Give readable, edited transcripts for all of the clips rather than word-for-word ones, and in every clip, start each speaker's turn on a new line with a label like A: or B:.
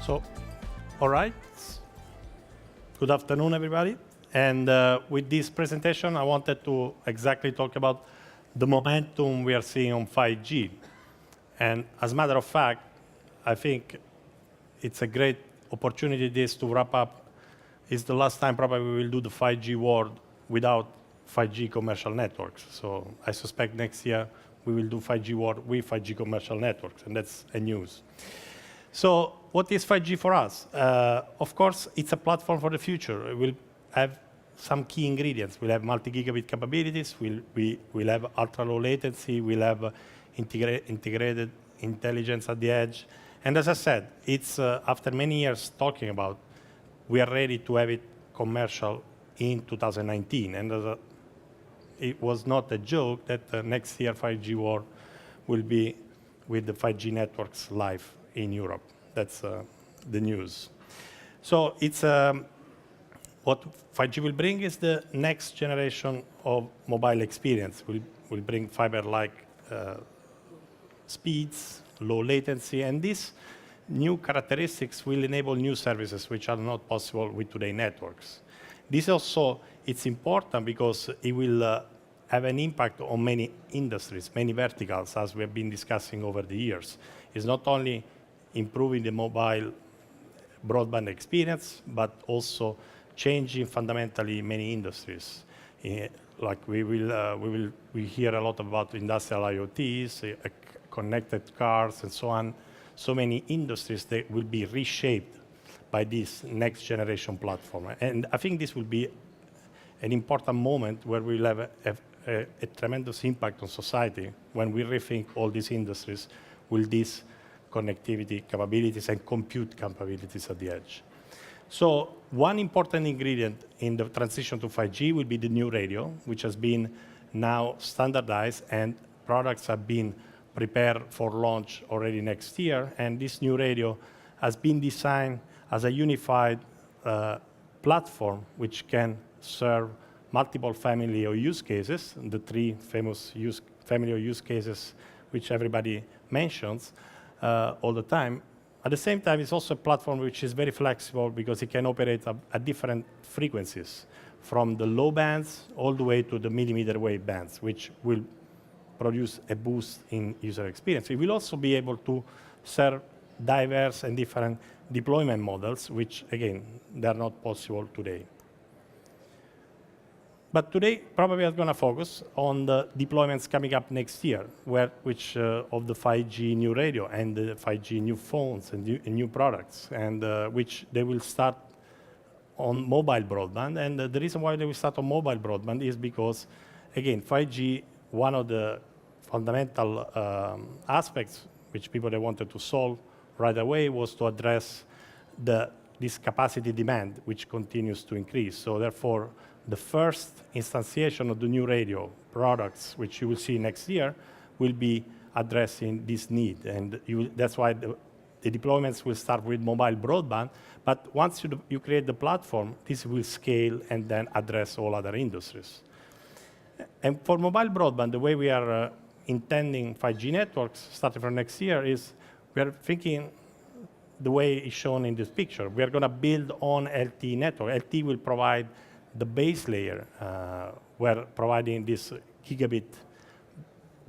A: So, all right. Good afternoon, everybody. And with this presentation, I wanted to exactly talk about the momentum we are seeing on 5G. And as a matter of fact, I think it's a great opportunity this to wrap up. It's the last time probably we will do the 5G world without 5G commercial networks. So I suspect next year we will do 5G world with 5G commercial networks, and that's a news. So what is 5G for us? Of course, it's a platform for the future. It will have some key ingredients. We'll have multi-gigabit capabilities. We'll have ultra-low latency. We'll have integrated intelligence at the edge. And as I said, it's after many years talking about, we are ready to have it commercial in 2019. And it was not a joke that next year 5G world will be with the 5G networks live in Europe. That's the news. So it's what 5G will bring is the next generation of mobile experience. Will bring fiber-like speeds, low latency, and these new characteristics will enable new services which are not possible with today's networks. This also, it's important because it will have an impact on many industries, many verticals, as we have been discussing over the years. It's not only improving the mobile broadband experience, but also changing fundamentally many industries. Like we hear a lot about industrial IoTs, connected cars, and so on. So many industries that will be reshaped by this next generation platform. And I think this will be an important moment where we'll have a tremendous impact on society when we rethink all these industries with these connectivity capabilities and compute capabilities at the edge. So one important ingredient in the transition to 5G will be the new radio, which has been now standardized, and products have been prepared for launch already next year. And this new radio has been designed as a unified platform which can serve multiple family of use cases, the three famous family of use cases which everybody mentions all the time. At the same time, it's also a platform which is very flexible because it can operate at different frequencies, from the low bands all the way to the millimeter wave bands, which will produce a boost in user experience. It will also be able to serve diverse and different deployment models, which, again, they're not possible today. But today, probably we are going to focus on the deployments coming up next year, which of the 5G new radio and the 5G new phones and new products, and which they will start on mobile broadband. And the reason why they will start on mobile broadband is because, again, 5G, one of the fundamental aspects which people they wanted to solve right away was to address this capacity demand, which continues to increase. So therefore, the first instantiation of the new radio products, which you will see next year, will be addressing this need. And that's why the deployments will start with mobile broadband. But once you create the platform, this will scale and then address all other industries. And for mobile broadband, the way we are intending 5G networks starting from next year is we are thinking the way is shown in this picture. We are going to build on LTE network. LTE will provide the base layer, where providing this gigabit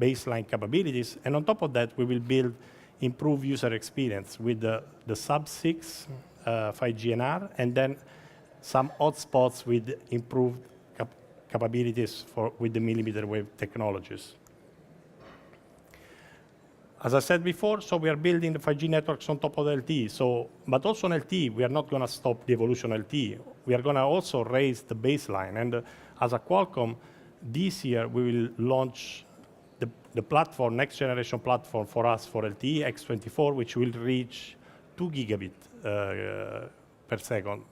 A: baseline capabilities. And on top of that, we will build improved user experience with the sub-6 5G NR, and then some hotspots with improved capabilities with the millimeter wave technologies. As I said before, so we are building the 5G networks on top of the LTE. But also on LTE, we are not going to stop the evolution of LTE. We are going to also raise the baseline. And as a Qualcomm, this year we will launch the platform, next generation platform for us for LTE, X24, which will reach 2 gigabit per second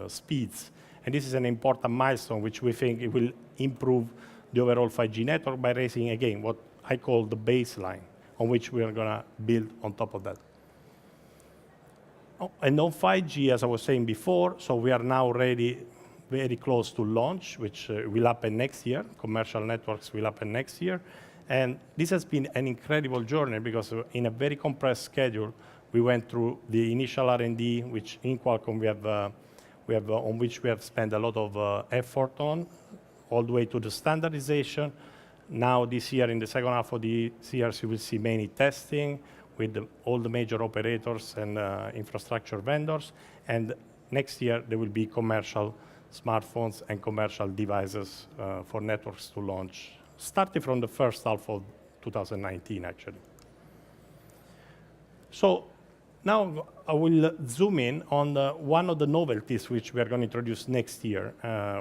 A: speeds. And this is an important milestone, which we think it will improve the overall 5G network by raising, again, what I call the baseline, on which we are going to build on top of that. And on 5G, as I was saying before, so we are now ready, very close to launch, which will happen next year. Commercial networks will happen next year. And this has been an incredible journey because in a very compressed schedule, We went through the initial R&D, which in Qualcomm on which we have spent a lot of effort on, all the way to the standardization. Now this year, in the second half of the year, you will see many testing with all the major operators and infrastructure vendors. And next year, there will be commercial smartphones and commercial devices for networks to launch, starting from the first half of 2019, actually. So now I will zoom in on one of the novelties which we are going to introduce next year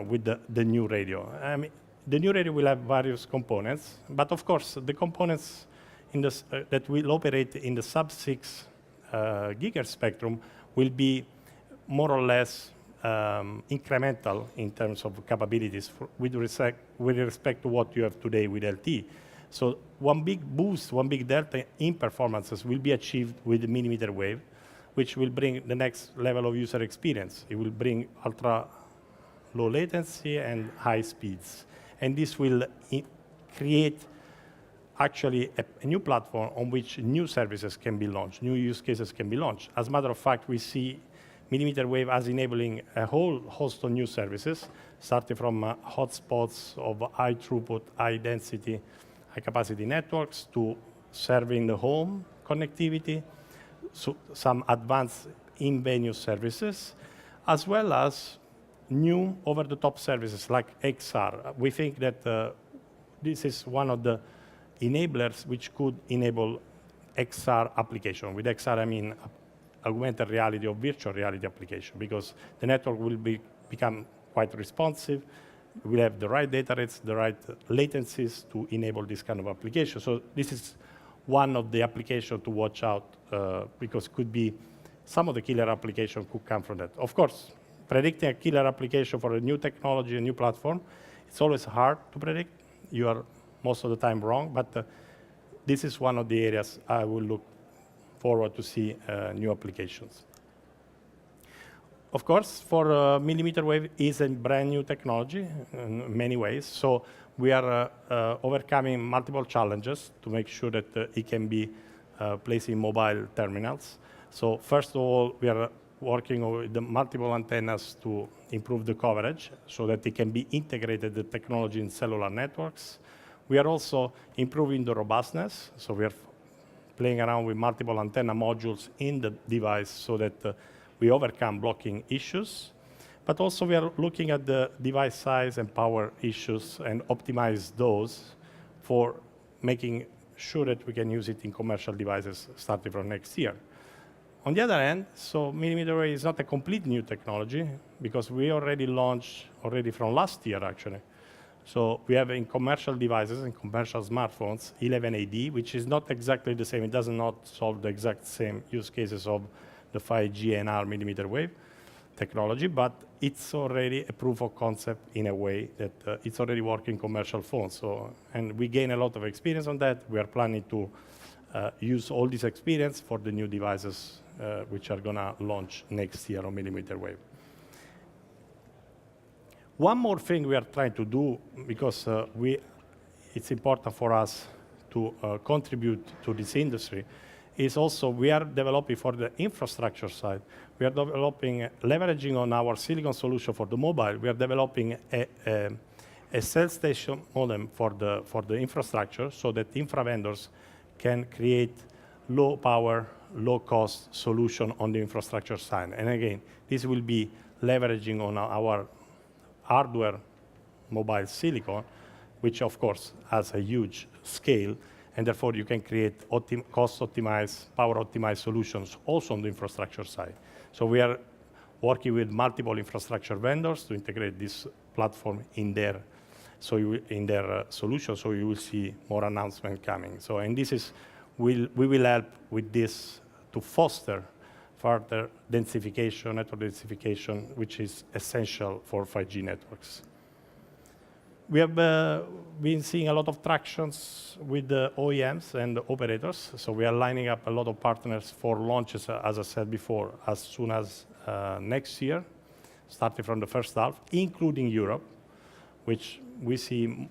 A: with the new radio. I mean, the new radio will have various components, but of course, the components that will operate in the sub-6 gigahertz spectrum will be more or less incremental in terms of capabilities with respect to what you have today with LTE. So one big boost, one big delta in performances will be achieved with the millimeter wave, which will bring the next level of user experience. It will bring ultra low latency and high speeds. And this will create actually a new platform on which new services can be launched, new use cases can be launched. As a matter of fact, we see millimeter wave as enabling a whole host of new services, starting from hotspots of high throughput, high density, high capacity networks to serving the home connectivity, so some advanced in-venue services, as well as new over-the-top services like XR. We think that this is one of the enablers which could enable XR application. With XR, I mean augmented reality or virtual reality application, because the network will become quite responsive. We'll have the right data rates, the right latencies to enable this kind of application. So this is one of the applications to watch out, because could be some of the killer application could come from that. Of course, predicting a killer application for a new technology, a new platform, it's always hard to predict. You are most of the time wrong, but this is one of the areas I will look forward to see new applications. Of course, for millimeter wave is a brand new technology in many ways. So we are overcoming multiple challenges to make sure that it can be placed in mobile terminals. So first of all, we are working with the multiple antennas to improve the coverage so that it can be integrated, the technology in cellular networks. We are also improving the robustness. So we are playing around with multiple antenna modules in the device so that we overcome blocking issues. But also we are looking at the device size and power issues and optimize those for making sure that we can use it in commercial devices starting from next year. On the other hand, so millimeter wave is not a complete new technology because we already launched from last year, actually. So we have in commercial devices, in commercial smartphones, 11AD, which is not exactly the same. It does not solve the exact same use cases of the 5G NR millimeter wave technology, but it's already a proof of concept in a way that it's already working commercial phones. So, and we gain a lot of experience on that. We are planning to use all this experience for the new devices which are going to launch next year on millimeter wave. One more thing we are trying to do, because it's important for us to contribute to this industry, is also we are developing for the infrastructure side. We are developing, leveraging on our silicon solution for the mobile, we are developing a cell station modem for the infrastructure so that infra vendors can create low power, low cost solution on the infrastructure side. And again, this will be leveraging on our hardware mobile silicon, which of course has a huge scale, and therefore you can create cost optimized, power optimized solutions also on the infrastructure side. So we are working with multiple infrastructure vendors to integrate this platform in their solution, so you will see more announcements coming. So, and this is, we will help with this to foster further densification, network densification, which is essential for 5G networks. We have been seeing a lot of tractions with the OEMs and the operators, so we are lining up a lot of partners for launches, as I said before, as soon as next year, starting from the first half, including Europe, which we see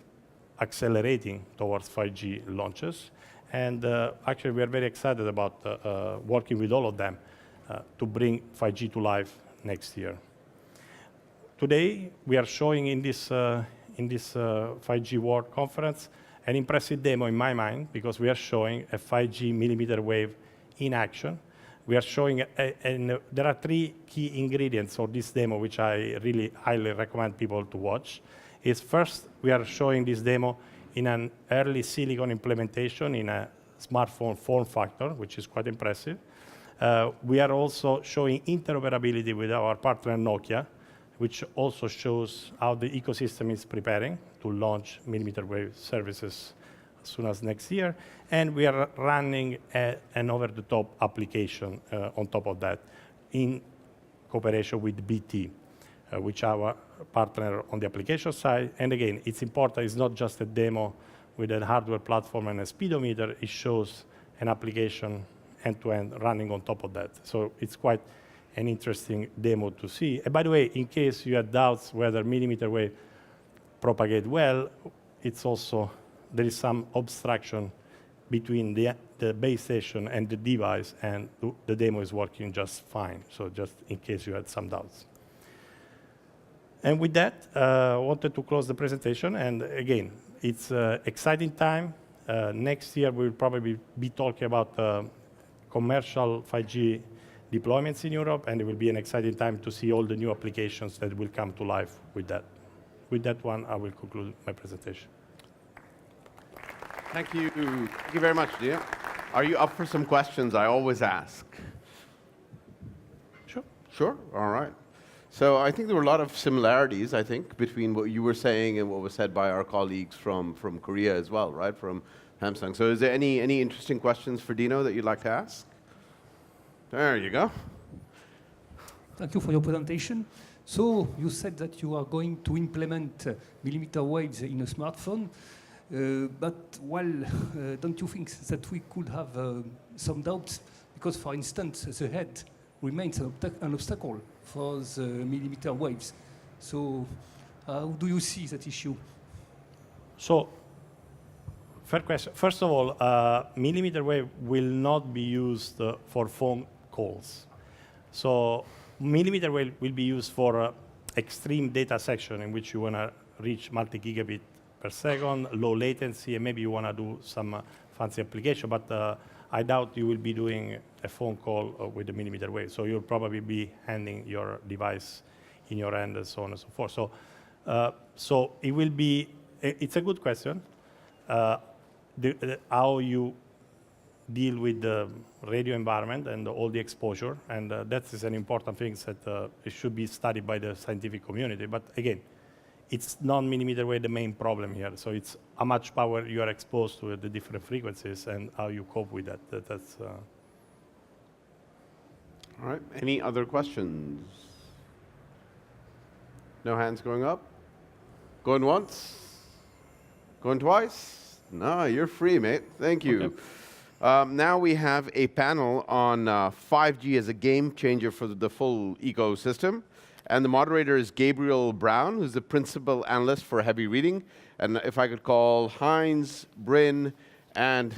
A: accelerating towards 5G launches. And actually, we are very excited about working with all of them to bring 5G to life next year. Today, we are showing in this 5G World Conference an impressive demo in my mind, because we are showing a 5G millimeter wave in action. We are showing, and there are 3 key ingredients for this demo, which I really highly recommend people to watch. Is first, we are showing this demo in an early silicon implementation in a smartphone form factor, which is quite impressive. We are also showing interoperability with our partner Nokia, which also shows how the ecosystem is preparing to launch millimeter wave services as soon as next year. And we are running an over-the-top application on top of that in cooperation with BT, which our partner on the application side. And again, it's important, it's not just a demo with a hardware platform and a speedometer, it shows an application end-to-end running on top of that. So it's quite an interesting demo to see. And by the way, in case you had doubts whether millimeter wave propagate well, it's also, there is some obstruction between the base station and the device, and the demo is working just fine. So just in case you had some doubts. And with that, I wanted to close the presentation. And again, it's an exciting time. Next year, we'll probably be talking about commercial 5G deployments in Europe, and it will be an exciting time to see all the new applications that will come to life with that. With that one, I will conclude my presentation.
B: Thank you. Thank you very much, Dino. Are you up for some questions? I always ask.
A: Sure.
B: Sure? All right. So I think there were a lot of similarities, I think, between what you were saying and what was said by our colleagues from Korea as well, right, from Samsung. So is there any interesting questions for Dino that you'd like to ask? There you go.
C: Thank you for your presentation. So you said that you are going to implement millimeter waves in a smartphone, but don't you think that we could have some doubts? Because, for instance, the head remains an obstacle for the millimeter waves. So how do you see that issue?
A: So, fair question. First of all, millimeter wave will not be used for phone calls. So millimeter wave will be used for extreme data section in which you want to reach multi-gigabit per second, low latency, and maybe you want to do some fancy application. But I doubt you will be doing a phone call with the millimeter wave. So you'll probably be handing your device in your hand and so on and so forth. So, so it will be, it's a good question. How you deal with the radio environment and all the exposure, and that is an important thing that it should be studied by the scientific community. But again, it's non-millimeter wave the main problem here. So it's how much power you are exposed to the different frequencies and how you cope with that. That's.
B: All right. Any other questions? No hands going up? Going once? Going twice? No, you're free, mate. Thank you.
A: Okay.
B: Now we have a panel on 5G as a game changer for the full ecosystem. And the moderator is Gabriel Brown, who's the principal analyst for heavy reading. And if I could call Heinz, Bryn, and